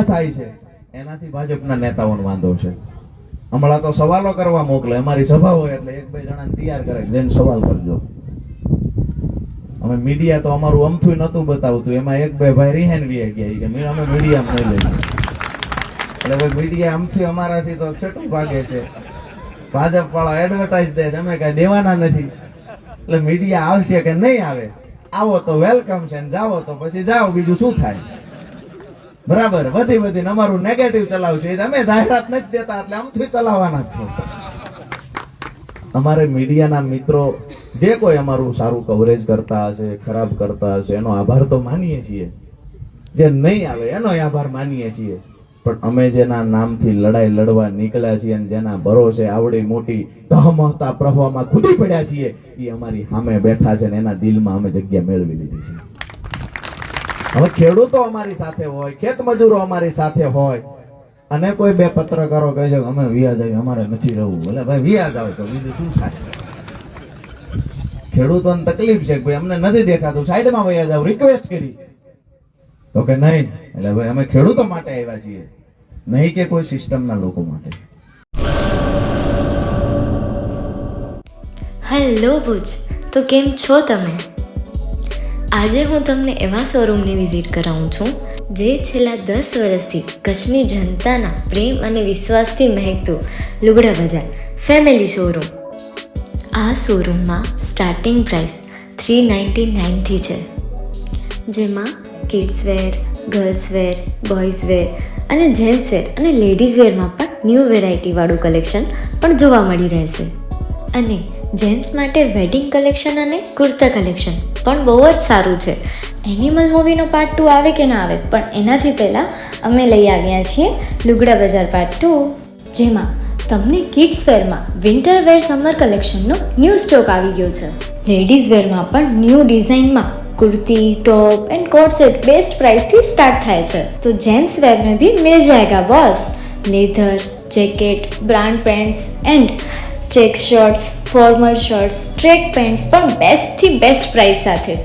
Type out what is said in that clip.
થાય છે એનાથી ભાજપના નેતાઓનો વાંધો છે. હમણાં તો સવાલો કરવા મોકલે, અમારી સભા હોય એટલે એક બે જણાને તૈયાર કરે જેને સવાલ કરજો. અમે મીડિયા તો અમારું અમથું નતું બતાવતું, એમાં એક બે ભાઈ રિહાઈન વી ગયા કે અમે મીડિયામાં નહીં લઈએ. એટલે ભાઈ મીડિયા આમથી અમારાથી તો છેટું ભાગે છે. ભાજપ વાળા એડવર્ટાઈઝ દે, અમે કઈ દેવાના નથી. એટલે મીડિયા આવશે કે નહીં આવે, આવો તો વેલકમ છે, જાઓ તો પછી જાઓ, બીજું શું થાય. બરાબર, વધી અમારું નેગેટિવ ચલાવશે, અમે જાહેરાત નથી દેતા એટલે આમથી ચલાવવાના જ છે. અમારે મીડિયાના મિત્રો જે કોઈ અમારું સારું કવરેજ કરતા હશે, ખરાબ કરતા હશે, એનો આભાર તો માનીએ છીએ. જે નહીં આવે એનો આભાર માનીએ છીએ. પણ અમે જેના નામથી લડાઈ લડવા નીકળ્યા છીએ અને જેના ભરોસે આવડી મોટી તહમહતા પ્રવાહમાં કૂદી પડ્યા છીએ, એ અમારી સામે બેઠા છે ને એના દિલમાં અમે જગ્યા મેળવી લીધી છે. હવે ખેડૂતો અમારી સાથે હોય, ખેત મજૂરો અમારી સાથે હોય, અને કોઈ બે પત્રકારો કહે છે અમે વ્યાજ આવી, અમારે નથી રહેવું. એટલે ભાઈ વ્યાજ આવે તો બીજું શું થાય? ખેડૂતોને તકલીફ છે, ભાઈ અમને નથી દેખાતું, સાઈડમાં વ્યાજ આવ, રિક્વેસ્ટ કરી તો કે નહીં. એટલે ભાઈ અમે ખેડૂતો માટે આવ્યા છીએ, નહીં કે કોઈ સિસ્ટમના લોકો માટે. હેલો ભુજ, તો કેમ છો તમે? આજે હું તમને એવા શોરૂમની વિઝિટ કરાવું છું જે છેલ્લા 10 વર્ષથી કચ્છની જનતાના પ્રેમ અને વિશ્વાસથી મહેકતું લુગડા બજાર ફેમિલી શોરૂમ. આ શોરૂમમાં સ્ટાર્ટિંગ પ્રાઇસ 399થી છે, જેમાં kids wear, girls wear, boys wear અને જેન્ટ્સ વેર અને લેડીઝ વેરમાં પણ ન્યૂ વેરાયટીવાળું કલેક્શન પણ જોવા મળી રહેશે. અને જેન્ટ્સ માટે વેડિંગ કલેક્શન અને કુર્તા કલેક્શન પણ બહુ જ સારું છે. એનિમલ મૂવીનો પાર્ટ 2 આવે કે ના આવે, પણ એનાથી પહેલાં અમે લઈ આવ્યા છીએ લુગડા બજાર પાર્ટ 2, જેમાં તમને કિડ્સ વેરમાં વિન્ટર વેર સમર કલેક્શનનો ન્યૂ સ્ટોક આવી ગયો છે. લેડીઝ વેરમાં પણ ન્યૂ ડિઝાઇનમાં kurti, top and coat set best price थी स्टार्ट થાય છે. तो जेंट्स वेयर में भी मिल जाएगा boss. Leather, jacket, brand pants and check shirts, formal shirts, track pants પણ બેસ્ટ થી બેસ્ટ પ્રાઇસ સાથે.